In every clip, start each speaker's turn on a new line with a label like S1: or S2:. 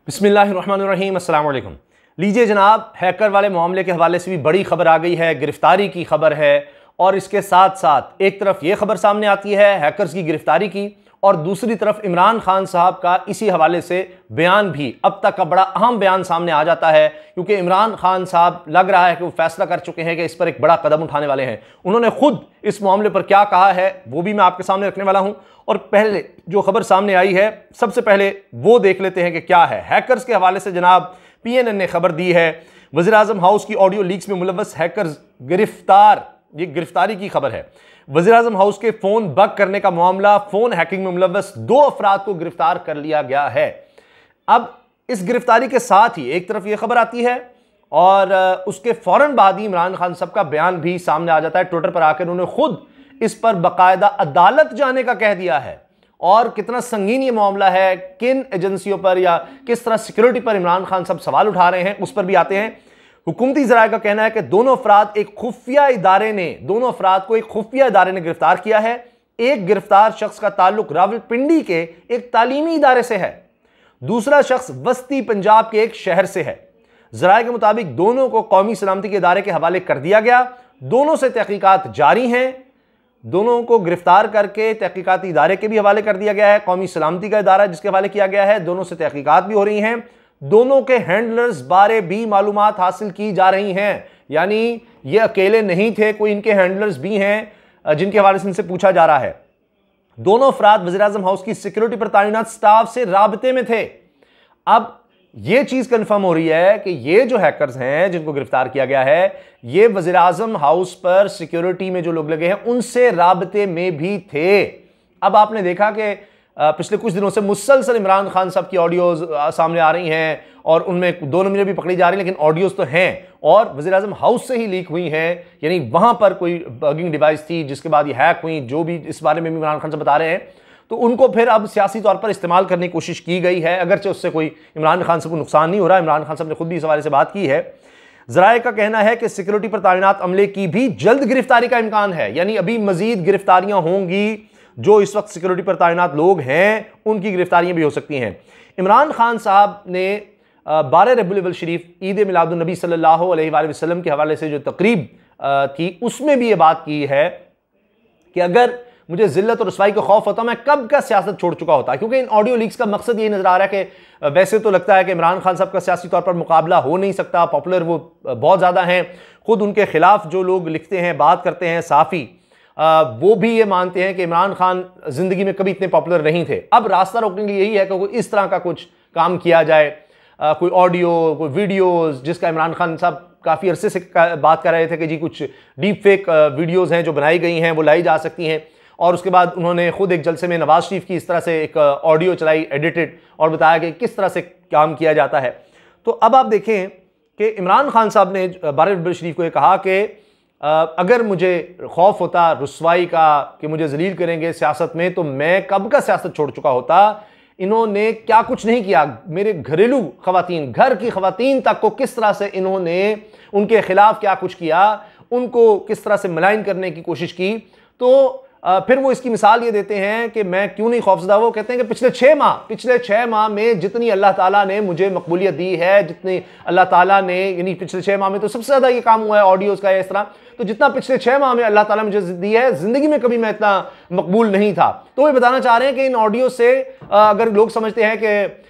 S1: बिस्मिल्लाहिर्रहमानिर्रहीम, अस्सलाम वालेकुम। लीजिए जनाब, हैकर वाले मामले के हवाले से भी बड़ी खबर आ गई है, गिरफ्तारी की खबर है। और इसके साथ साथ एक तरफ ये खबर सामने आती है हैकर्स की गिरफ्तारी की, और दूसरी तरफ इमरान खान साहब का इसी हवाले से बयान भी, अब तक का बड़ा अहम बयान सामने आ जाता है, क्योंकि इमरान खान साहब लग रहा है कि वो फैसला कर चुके हैं कि इस पर एक बड़ा कदम उठाने वाले हैं। उन्होंने खुद इस मामले पर क्या कहा है वो भी मैं आपके सामने रखने वाला हूं। और पहले जो खबर सामने आई है, सबसे पहले वो देख लेते हैं कि क्या है। हैकर्स के हवाले से जनाब PNN ने खबर दी है, वज़ीर आज़म हाउस की ऑडियो लीक्स में मुलव्वस हैकर्स गिरफ्तार। ये गिरफ्तारी की खबर है। वज़ीर आज़म हाउस के फोन बग करने का मामला, फोन हैकिंग में मुलव्वस 2 अफराद को गिरफ्तार कर लिया गया है। अब इस गिरफ्तारी के साथ ही एक तरफ ये खबर आती है और उसके फौरन बाद ही इमरान खान साहब का बयान भी सामने आ जाता है। ट्विटर पर आकर उन्होंने खुद इस पर बाकायदा अदालत जाने का कह दिया है। और कितना संगीन ये मामला है, किन एजेंसियों पर या किस तरह सिक्योरिटी पर इमरान खान साहब सवाल उठा रहे हैं, उस पर भी आते हैं। हुकूमती ज़राए का कहना है कि दोनों अफराद को एक खुफिया इदारे ने गिरफ्तार किया है। एक गिरफ्तार शख्स का ताल्लुक रावलपिंडी के एक तालीमी इदारे से है, दूसरा शख्स वस्ती पंजाब के एक शहर से है। ज़राए के मुताबिक दोनों को कौमी सलामती के इदारे के हवाले कर दिया गया। दोनों से तहकीकात जारी हैं। दोनों को गिरफ्तार करके तहकीकाती इदारे के भी हवाले कर दिया गया है। कौमी सलामती का इदारा जिसके हवाले किया गया है, दोनों से तहकीकात भी हो रही हैं। दोनों के हैंडलर्स बारे भी मालूमात हासिल की जा रही हैं। यानी ये अकेले नहीं थे, कोई इनके हैंडलर्स भी हैं जिनके हवाले से इनसे पूछा जा रहा है। दोनों अफराद वज़ीर आज़म हाउस की सिक्योरिटी पर तैनात स्टाफ से राबते में थे। अब यह चीज कंफर्म हो रही है कि ये जो हैकर्स हैं जिनको गिरफ्तार किया गया है, ये वज़ीर आज़म हाउस पर सिक्योरिटी में जो लोग लगे हैं उनसे राबते में भी थे। अब आपने देखा कि पिछले कुछ दिनों से मुसलसल इमरान खान साहब की ऑडियोज सामने आ रही हैं और उनमें 2 नंबरें भी पकड़ी जा रही हैं, लेकिन ऑडियोज तो हैं और वज़ीर आज़म हाउस से ही लीक हुई हैं। यानी वहां पर कोई बगिंग डिवाइस थी जिसके बाद ये हैक हुई, जो भी इस बारे में भी इमरान खान साहब बता रहे हैं। तो उनको फिर अब सियासी तौर पर इस्तेमाल करने की कोशिश की गई है, अगरचे उससे कोई इमरान खान साहब को नुकसान नहीं हो रहा। इमरान खान साहब ने खुद भी इस हवाले से बात की है। ज़राए का कहना है कि सिक्योरिटी पर तैनात अमले की भी जल्द गिरफ्तारी का इम्कान है। यानी अभी मजीद गिरफ्तारियां होंगी, जो इस वक्त सिक्योरिटी पर तैनात लोग हैं उनकी गिरफ्तारियां भी हो सकती हैं। इमरान खान साहब ने 12 रबीउल अव्वल शरीफ ईद मिलादुन नबी सल्लल्लाहु अलैहि वसल्लम के हवाले से जो तकरीब थी उसमें भी ये बात की है कि अगर मुझे जिल्लत और रुसवाई का खौफ होता मैं कब का सियासत छोड़ चुका होता। क्योंकि इन ऑडियो लीक्स का मकसद ये नजर आ रहा है कि वैसे तो लगता है कि इमरान खान साहब का सियासी तौर पर मुकाबला हो नहीं सकता, पॉपुलर वो बहुत ज़्यादा हैं, खुद उनके खिलाफ जो लोग लिखते हैं बात करते हैं सहाफ़ी, वो भी ये मानते हैं कि इमरान खान जिंदगी में कभी इतने पॉपुलर नहीं थे। अब रास्ता रोकने के लिए यही है कि कोई इस तरह का कुछ काम किया जाए, कोई ऑडियो, कोई वीडियोज़ जिसका इमरान खान साहब काफ़ी अरसे से बात कर रहे थे कि जी कुछ डीप फेक वीडियोज़ हैं जो बनाई गई हैं वो लाई जा सकती हैं। और उसके बाद उन्होंने खुद एक जलसे में नवाज शरीफ की इस तरह से एक ऑडियो चलाई एडिटेड और बताया कि किस तरह से काम किया जाता है। तो अब आप देखें कि इमरान खान साहब ने 12 रबीउल शरीफ को ये कहा कि अगर मुझे खौफ होता रुसवाई का कि मुझे जलील करेंगे सियासत में, तो मैं कब का सियासत छोड़ चुका होता। इन्होंने क्या कुछ नहीं किया, मेरे घरेलू खवातीन, घर की खवातीन तक को किस तरह से इन्होंने उनके खिलाफ क्या कुछ किया, उनको किस तरह से मलाइन करने की कोशिश की। तो फिर वो इसकी मिसाल ये देते हैं कि मैं क्यों नहीं खौफजदा। वो कहते हैं कि पिछले 6 माह में जितनी अल्लाह ताला ने मुझे मकबूलियत दी है, जितनी अल्लाह ताला ने, यानी पिछले 6 माह में तो सबसे ज़्यादा ये काम हुआ है ऑडियोज़ का इस तरह, तो जितना पिछले 6 माह में अल्लाह ताला मुझे दी है, ज़िंदगी में कभी मैं इतना मकबूल नहीं था। तो वे बताना चाह रहे हैं कि इन ऑडियो से अगर लोग समझते हैं कि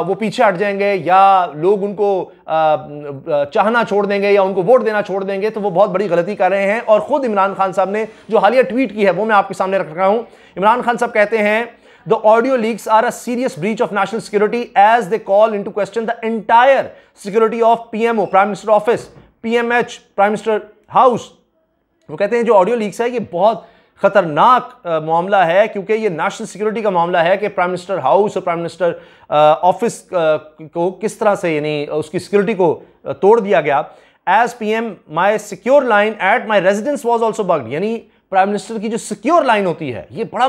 S1: वो पीछे हट जाएंगे या लोग उनको चाहना छोड़ देंगे या उनको वोट देना छोड़ देंगे, तो वो बहुत बड़ी गलती कर रहे हैं। और खुद इमरान खान साहब ने जो हालिया ट्वीट की है वो मैं आपके सामने रख रहा हूं। इमरान खान साहब कहते हैं, the audio leaks are a serious breach of national security as they call into question the entire security of PMO, prime minister office, PMH, prime minister house. वो कहते हैं जो ऑडियो लीक्स है ये बहुत खतरनाक मामला है, क्योंकि ये नेशनल सिक्योरिटी का मामला है कि प्राइम मिनिस्टर हाउस और प्राइम मिनिस्टर ऑफिस को किस तरह से, यानी उसकी सिक्योरिटी को तोड़ दिया गया। As PM my secure line at my residence was also bugged. यानी प्राइम मिनिस्टर की जो सिक्योर लाइन होती है, ये बड़ा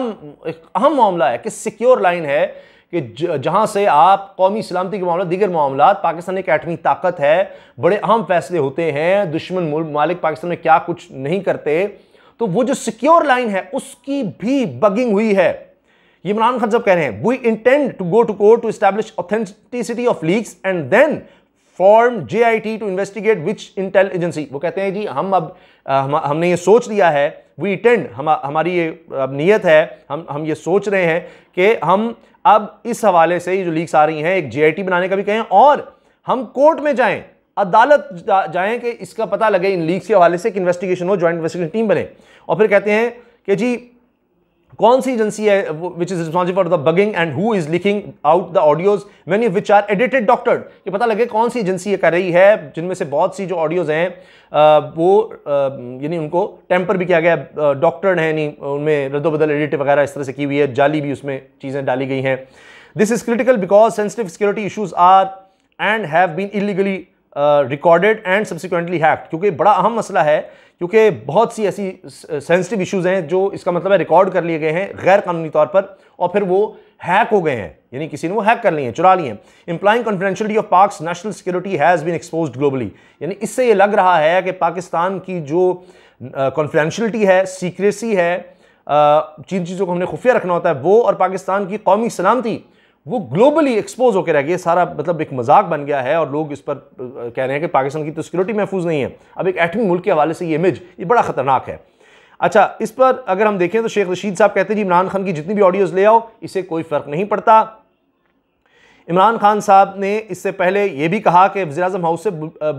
S1: एक अहम मामला है कि सिक्योर लाइन है कि जहां से आप कौमी सलामती के मामला, दीगर मामला, पाकिस्तान एक एटमी ताकत है, बड़े अहम फैसले होते हैं, दुश्मन मालिक पाकिस्तान में क्या कुछ नहीं करते, तो वो जो सिक्योर लाइन है उसकी भी बगिंग हुई है। ये इमरान खान साहब कह रहे हैं, we intend to go to court to establish authenticity of leaks and then form JIT to investigate which intel agency. वो कहते हैं जी हम अब हमने ये सोच लिया है, वी इंटेंड, हमारी ये नीयत है, हम ये सोच रहे हैं कि हम अब इस हवाले से ये जो लीक्स आ रही हैं एक JIT बनाने का भी कहें और हम कोर्ट में जाएं, अदालत जाएं कि इसका पता लगे इन लीक्स के हवाले से, कि इन्वेस्टिगेशन हो, ज्वाइंट इन्वेस्टिगेशन टीम बने। और फिर कहते हैं कि जी कौन सी एजेंसी है which is responsible for the bugging and who is leaking out the audios many of which are edited doctored, कि पता लगे कौन सी एजेंसी ये कर रही है जिनमें से बहुत सी जो ऑडियोज हैं वो यानी उनको टेम्पर भी किया गया, डॉक्टर्ड हैं, नहीं उनमें रद्दोबदल एडिट वगैरह इस तरह से की हुई है, जाली भी उसमें चीज़ें डाली गई हैं। This is critical because sensitive security issues are and have been illegally recorded and subsequently hacked, क्योंकि बड़ा अहम मसला है, क्योंकि बहुत सी ऐसी सेंसिटिव इश्यूज हैं जो इसका मतलब है रिकॉर्ड कर लिए गए हैं गैर कानूनी तौर पर और फिर वो हैक हो गए हैं, यानी किसी ने वो हैक कर लिए हैं, चुरा लिए हैं। Implying confidentiality of Pak's national security has been exposed globally, यानी इससे ये लग रहा है कि पाकिस्तान की जो कॉन्फिडेंशियलिटी है, सीक्रेसी है, जिन चीज़ों को हमने खुफिया रखना होता है वो, और पाकिस्तान की कौमी सलामती वो ग्लोबली एक्सपोज होकर रह गई। सारा मतलब एक मजाक बन गया है और लोग इस पर कह रहे हैं कि पाकिस्तान की तो सिक्योरिटी महफूज नहीं है। अब एक एटमी मुल्क के हवाले से ये इमेज ये बड़ा खतरनाक है। अच्छा, इस पर अगर हम देखें तो शेख रशीद साहब कहते हैं जी इमरान खान की जितनी भी ऑडियोज ले आओ इससे कोई फर्क नहीं पड़ता। इमरान खान साहब ने इससे पहले यह भी कहा कि वज़ीर-ए-आज़म हाउस से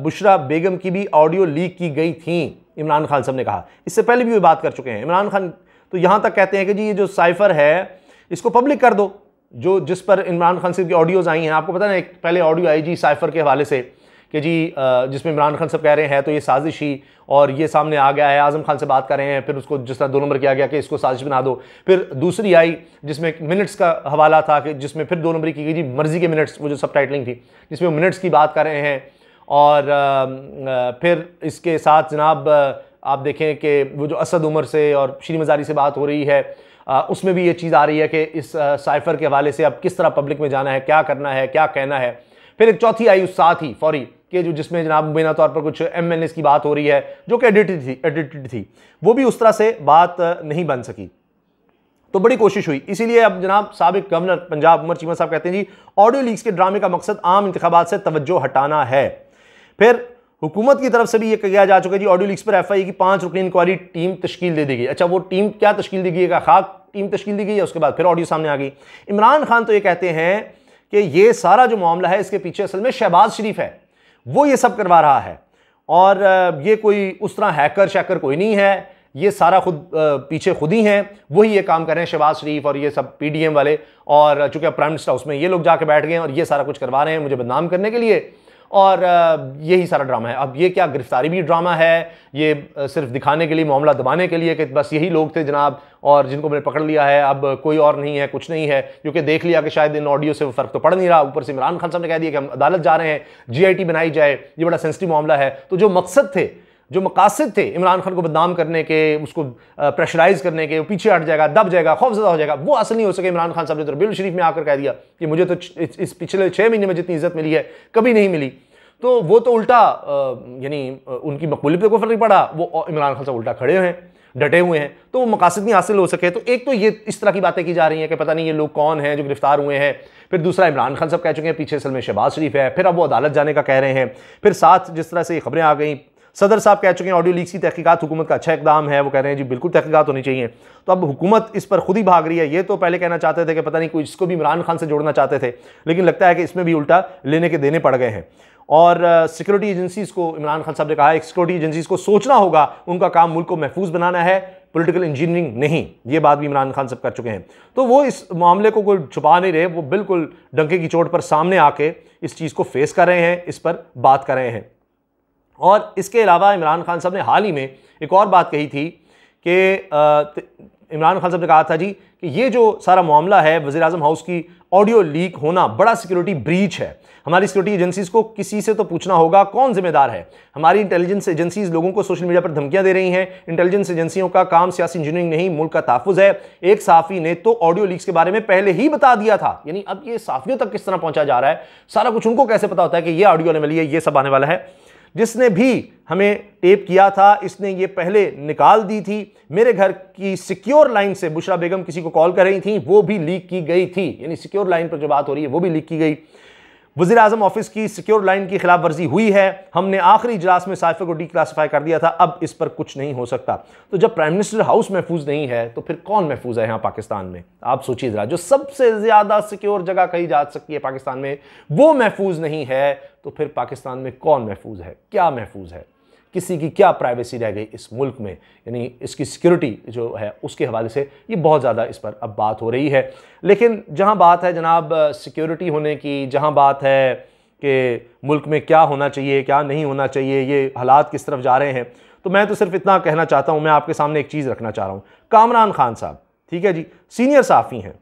S1: बुशरा बेगम की भी ऑडियो लीक की गई थी, इमरान खान साहब ने कहा, इससे पहले भी वो बात कर चुके हैं। इमरान खान तो यहाँ तक कहते हैं कि जी ये जो साइफर है इसको पब्लिक कर दो, जो जिस पर इमरान खान साहब की ऑडियोज़ आई हैं। आपको पता है ना, एक पहले ऑडियो आई जी साइफर के हवाले से कि जी जिसमें इमरान खान साहब कह रहे हैं तो ये साजिश ही, और ये सामने आ गया है, आज़म खान से बात कर रहे हैं, फिर उसको जिस तरह 2 नंबर किया गया कि इसको साजिश बना दो। फिर दूसरी आई जिसमें मिनट्स का हवाला था कि जिसमें फिर 2 नंबरी की गई जी मर्जी के मिनट्स, वो जो सब टाइटलिंग थी जिसमें वो मिनट्स की बात कर रहे हैं। और फिर इसके साथ जनाब आप देखें कि वो जो असद उमर से और श्री मज़ारी से बात हो रही है, उसमें भी ये चीज़ आ रही है कि इस साइफर के हवाले से अब किस तरह पब्लिक में जाना है, क्या करना है, क्या कहना है। फिर एक चौथी आई उस साथ ही फौरी कि जो जिसमें जनाब मुबैना तौर पर कुछ MNS की बात हो रही है जो कि एडिटेड थी, वो भी उस तरह से बात नहीं बन सकी। तो बड़ी कोशिश हुई, इसीलिए अब जनाब साबिक गवर्नर पंजाब उमर चीमा साहब कहते हैं जी ऑडियो लीक्स के ड्रामे का मकसद आम इंतखाबात से तवज्जो हटाना है। फिर हुकूमत की तरफ से भी ये कहा जा चुका है जी ऑडियो लीक्स पर FIA की 5 रुकनी इंक्वायरी टीम तश्कील दे दी गई। अच्छा, वो टीम क्या तश्कील दी गई, खाक टीम तश्कील दी गई है, उसके बाद फिर ऑडियो सामने आ गई। इमरान खान तो ये कहते हैं कि ये सारा जो मामला है इसके पीछे असल में शहबाज शरीफ है, वो ये सब करवा रहा है, और ये कोई उस तरह हैकर शैकर कोई नहीं है, ये सारा खुद पीछे खुद ही हैं, वही ये काम कर रहे हैं शहबाज शरीफ और ये सब PDM वाले, और चूंकि प्राइम मिनिस्टर हाउस में ये लोग जाके बैठ गए हैं और ये सारा कुछ करवा रहे हैं मुझे बदनाम करने के लिए, और यही सारा ड्रामा है। अब ये क्या गिरफ्तारी भी ड्रामा है, ये सिर्फ दिखाने के लिए, मामला दबाने के लिए कि बस यही लोग थे जनाब और जिनको मैंने पकड़ लिया है, अब कोई और नहीं है, कुछ नहीं है, क्योंकि देख लिया कि शायद इन ऑडियो से फ़र्क तो पड़ नहीं रहा। ऊपर से इमरान खान साहब ने कह दिया कि हम अदालत जा रहे हैं, GIT बनाई जाए, ये बड़ा सेंसिटिव मामला है। तो जो मकसद थे, जो मकासद थे इमरान खान को बदनाम करने के, उसको प्रेशराइज करने के, वो पीछे हट जाएगा, दब जाएगा, खौफज़दा हो जाएगा, वो असल नहीं हो सके। इमरान खान साहब ने तो रबीउल शरीफ में आकर कह दिया कि मुझे तो इस पिछले 6 महीने में जितनी इज्जत मिली है कभी नहीं मिली, तो वो तो उल्टा यानी उनकी मकबूलियत पे कोई फर्क नहीं पड़ा, वो इमरान खान साहब उल्टा खड़े हैं, डटे हुए हैं, तो वो मकासद नहीं हासिल हो सके। तो एक तो ये इस तरह की बातें की जा रही हैं कि पता नहीं ये लोग कौन हैं जो गिरफ्तार हुए हैं। फिर दूसरा, इमरान खान साहब कह चुके हैं पीछे असल में शहबाज शरीफ है, फिर अब वो अदालत जाने का कह रहे हैं। फिर साथ जिस तरह से ये खबरें आ गई, सदर साहब कह चुके हैं ऑडियो लीक्स की तहकीकात हुकूमत का अच्छा इकदाम है, वो कह रहे हैं जी बिल्कुल तहकीकात होनी चाहिए। तो अब हुकूमत इस पर खुद ही भाग रही है। ये तो पहले कहना चाहते थे कि पता नहीं कोई इसको भी इमरान खान से जोड़ना चाहते थे, लेकिन लगता है कि इसमें भी उल्टा लेने के देने पड़ गए हैं। और सिक्योरिटी एजेंसीज़ को इमरान खान साहब ने कहा है सिक्योरिटी एजेंसीज़ को सोचना होगा, उनका काम मुल्क को महफूज बनाना है, पॉलिटिकल इंजीनियरिंग नहीं। ये बात भी इमरान खान साहब कर चुके हैं। तो वो इस मामले को कोई छुपा नहीं रहे, वो बिल्कुल डंके की चोट पर सामने आके इस चीज़ को फेस कर रहे हैं, इस पर बात कर रहे हैं। और इसके अलावा इमरान खान साहब ने हाल ही में एक और बात कही थी कि इमरान खान साहब ने कहा था जी कि ये जो सारा मामला है वज़ीर-ए-आज़म हाउस की ऑडियो लीक होना बड़ा सिक्योरिटी ब्रीच है। हमारी सिक्योरिटी एजेंसीज़ को किसी से तो पूछना होगा कौन जिम्मेदार है। हमारी इंटेलिजेंस एजेंसीज़ लोगों को सोशल मीडिया पर धमकियां दे रही हैं। इंटेलिजेंस एजेंसियों का काम सियासी इंजीनियरिंग नहीं, मुल्क का तहफ़्फ़ुज़ है। एक सहाफ़ी ने तो ऑडियो लीक्स के बारे में पहले ही बता दिया था, यानी अब ये सहाफ़ियों तक किस तरह पहुंचा जा रहा है, सारा कुछ उनको कैसे पता होता है कि ये ऑडियो आने वाली है, ये सब आने वाला है। जिसने भी हमें टेप किया था, इसने ये पहले निकाल दी थी। मेरे घर की सिक्योर लाइन से बुशरा बेगम किसी को कॉल कर रही थी, वो भी लीक की गई थी, यानी सिक्योर लाइन पर जो बात हो रही है वो भी लीक की गई। वज़ीर आज़म ऑफिस की सिक्योर लाइन की खिलाफ वर्जी हुई है, हमने आखिरी इजलास में साइफर को डिक्लासिफाई कर दिया था, अब इस पर कुछ नहीं हो सकता। तो जब प्राइम मिनिस्टर हाउस महफूज नहीं है तो फिर कौन महफूज है यहाँ पाकिस्तान में? आप सोचिए जरा, जो सबसे ज्यादा सिक्योर जगह कही जा सकती है पाकिस्तान में वो महफूज नहीं है, तो फिर पाकिस्तान में कौन महफूज है? क्या महफूज है? किसी की क्या प्राइवेसी रह गई इस मुल्क में? यानी इसकी सिक्योरिटी जो है उसके हवाले से ये बहुत ज़्यादा इस पर अब बात हो रही है। लेकिन जहां बात है जनाब सिक्योरिटी होने की, जहां बात है कि मुल्क में क्या होना चाहिए क्या नहीं होना चाहिए, ये हालात किस तरफ जा रहे हैं, तो मैं तो सिर्फ इतना कहना चाहता हूँ, मैं आपके सामने एक चीज़ रखना चाह रहा हूँ। कामरान खान साहब, ठीक है जी, सीनियर सहाफ़ी हैं।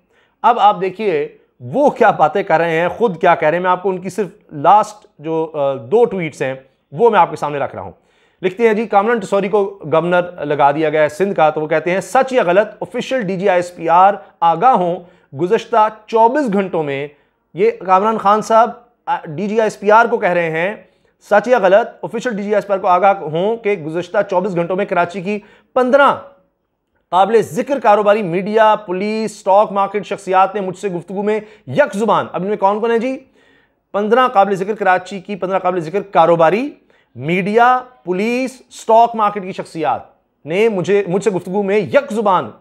S1: अब आप देखिए वो क्या बातें कर रहे हैं, खुद क्या कह रहे हैं। मैं आपको उनकी सिर्फ लास्ट जो 2 ट्वीट्स हैं वो मैं आपके सामने रख रहा हूँ। लिखते हैं जी, कामरान टसौरी को गवर्नर लगा दिया गया है सिंध का, तो वो कहते हैं सच या गलत, ऑफिशियल DGISPR आगाह हों, गुज़श्ता 24 घंटों में। ये कामरान खान साहब DGISPR को कह रहे हैं, सच या गलत, ऑफिशियल DGISPR को आगाह हों कि गुज़श्ता 24 घंटों में कराची की 15 काबिल जिक्र कारोबारी मीडिया, पुलिस, स्टॉक मार्केट शख्सियात ने मुझसे गुफ्तगू में यक जुबान, अब इनमें कौन कौन है जी? 15 काबिल जिक्र, कराची की 15 काबिल जिक्र कारोबारी, मीडिया, पुलिस, स्टॉक मार्केट की शख्सियात ने मुझसे गुफ्तगू में यक जुबान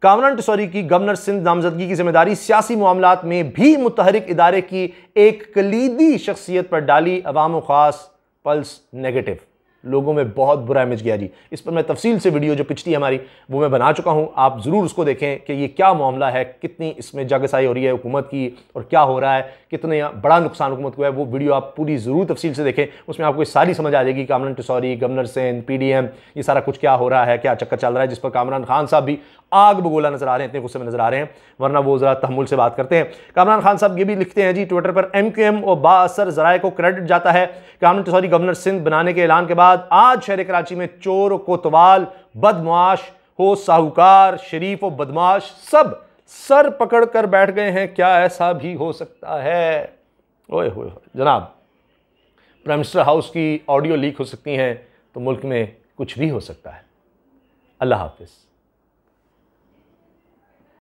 S1: कामरान टसौरी की गवर्नर सिंध नामजदगी की जिम्मेदारी सियासी मामलात में भी मुतहरिक इदारे की एक कलीदी शख्सियत पर डाली। अवाम खास पल्स नेगेटिव। लोगों में बहुत बुरा इमेज गया जी। इस पर मैं तफसील से वीडियो जो पिछली हमारी वो मैं बना चुका हूं, आप ज़रूर उसको देखें कि ये क्या मामला है, कितनी इसमें जागसाई हो रही है हुकूमत की और क्या हो रहा है, कितने बड़ा नुकसान हुकूमत को है। वो वीडियो आप पूरी ज़रूर तफसील से देखें, उसमें आपको सारी समझ आ जाएगी कामरान टसौरी, गवर्नर सिंध, PDM, ये सारा कुछ क्या हो रहा है, क्या चक्कर चल रहा है, जिस पर कामरान खान साहब भी आग बगोला नजर आ रहे हैं, इतने गुस्से में नजर आ रहे हैं, वरना वो ज़रा तहम्मुल से बात करते हैं। कामरान खान साहब ये भी लिखते हैं जी ट्विटर पर, MQM और बाअसर ज़राए को क्रेडिट जाता है कामरान टसौरी गवर्नर सिंध बनाने के ऐलान के बाद आज शहर कराची में चोर, कोतवाल, बदमाश हो, साहूकार, शरीफ और बदमाश सब सर पकड़ कर बैठ गए हैं। क्या ऐसा भी हो सकता है? ओए होए जनाब, प्राइम मिनिस्टर हाउस की ऑडियो लीक हो सकती हैं तो मुल्क में कुछ भी हो सकता है। अल्लाह हाफिज़।